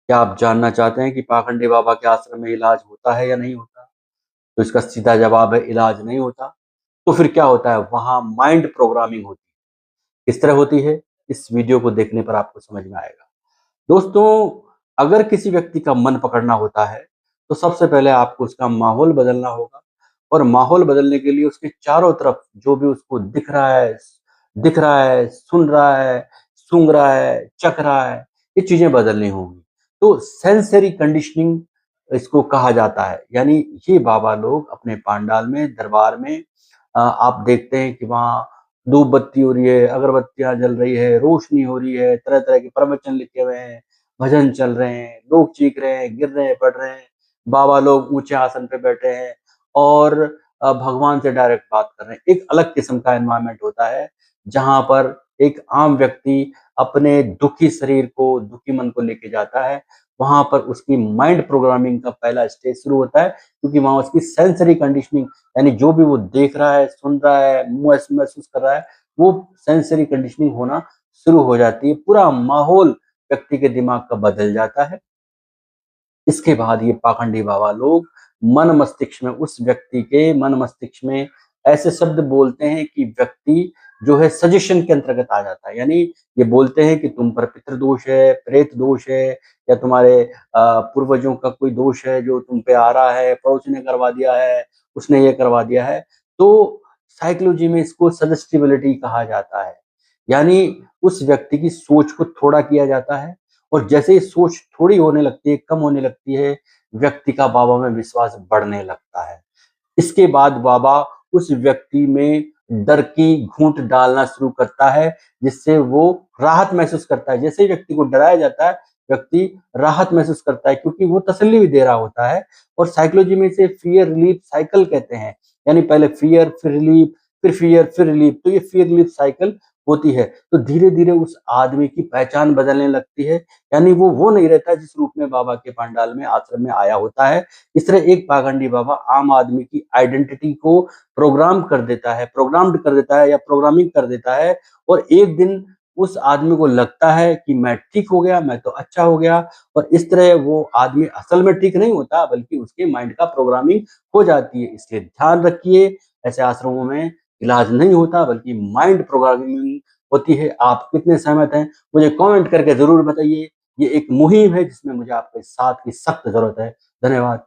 क्या आप जानना चाहते हैं कि पाखंडी बाबा के आश्रम में इलाज होता है या नहीं होता? तो इसका सीधा जवाब है इलाज नहीं होता। तो फिर क्या होता है? वहाँ माइंड प्रोग्रामिंग होती है। किस तरह होती है? इस वीडियो को देखने पर आपको समझ में आएगा। दोस्तों, अगर किसी व्यक्ति का मन पकड़ना होता है, तो सबसे पहले आपको उसका माहौल बदलना होगा और माहौल बदलने के लिए उसके चारों तरफ जो भी उसको दिख रहा है, सुन रहा है, सूंघ रहा है, चख रहा है, ये चीज़ें बदलनी होंगी। तो सेंसरी कंडीशनिंग इसको कहा जाता है। यानी ये बाबा लोग अपने पांडाल में, दरबार में आप देखते हैं कि वहाँ धूप बत्ती हो रही है, अगरबत्तियाँ जल रही है, रोशनी हो रही है, तरह-तरह के प्रवचन लिखे हुए हैं, भजन चल रहे हैं, लोग चीख रहे हैं, गिर रहे हैं, पड़ रहे हैं, बाबा लोग ऊँचे आसन पे बैठे हैं और भगवान से डायरेक्ट बात कर रहे हैं। एक अलग किस्म का एनवायरनमेंट होता है, जहाँ पर एक आम व्यक्ति अपने दुखी शरीर को, दुखी मन को लेके जाता है। वहाँ पर उसकी माइंड प्रोग्रामिंग का पहला स्टेज शुरू होता है, क्योंकि वहाँ उसकी सेंसरी कंडीशनिंग यानी जो भी वो देख रहा है, सुन रहा है, महसूस कर रहा है, वो सेंसरी कंडीशनिंग होना शुरू हो जाती है। पूरा माहौल व्यक्ति के दिमाग का बदल जाता है। इसके बाद ये पाखंडी बाबा लोग मन मस्तिष्क में उस व्यक्ति के मन मस्तिष्क में ऐसे शब्द बोलते हैं कि व्यक्ति जो है सजेशन के अंतर्गत आ जाता है। यानी ये बोलते हैं कि तुम पर पितृदोष है, प्रेत दोष है या तुम्हारे पूर्वजों का कोई दोष है जो तुम पे आ रहा है, पड़ोसी ने करवा दिया है, उसने ये करवा दिया है। तो साइकोलॉजी में इसको सजेस्टिबिलिटी कहा जाता है। यानी उस व्यक्ति की सोच को थोड़ा किया जाता है और जैसे ही सोच थोड़ी होने लगती है, कम होने लगती है, व्यक्ति का बाबा में विश्वास बढ़ने लगता है। इसके बाद बाबा उस व्यक्ति में डर की घूंट डालना शुरू करता है, जिससे वो राहत महसूस करता है। जैसे ही व्यक्ति को डराया जाता है, व्यक्ति राहत महसूस करता है क्योंकि वो तसल्ली भी दे रहा होता है और साइकोलॉजी में इसे फियर रिलीफ साइकिल कहते हैं। यानी पहले फियर, फिर रिलीफ, फिर फियर, फिर रिलीफ। तो ये फियर रिलीफ साइकिल होती है। तो धीरे-धीरे उस आदमी की पहचान बदलने लगती है। यानी वो नहीं रहता जिस रूप में बाबा के पंडाल में, आश्रम में आया होता है। इस तरह एक पाखंडी बाबा आम आदमी की आइडेंटिटी को प्रोग्राम्ड कर देता है या प्रोग्रामिंग कर देता है और एक दिन उस आदमी को लगता है कि मैं ठीक हो गया, मैं तो अच्छा हो गया और इस तरह वो आदमी असल में ठीक नहीं होता बल्कि उसके माइंड का प्रोग्रामिंग हो जाती है। इसलिए ध्यान रखिए, ऐसे आश्रमों में इलाज नहीं होता बल्कि माइंड प्रोग्रामिंग होती है। आप कितने सहमत हैं? मुझे कमेंट करके ज़रूर बताइए। ये एक मुहिम है जिसमें मुझे आपके साथ की सख्त ज़रूरत है। धन्यवाद।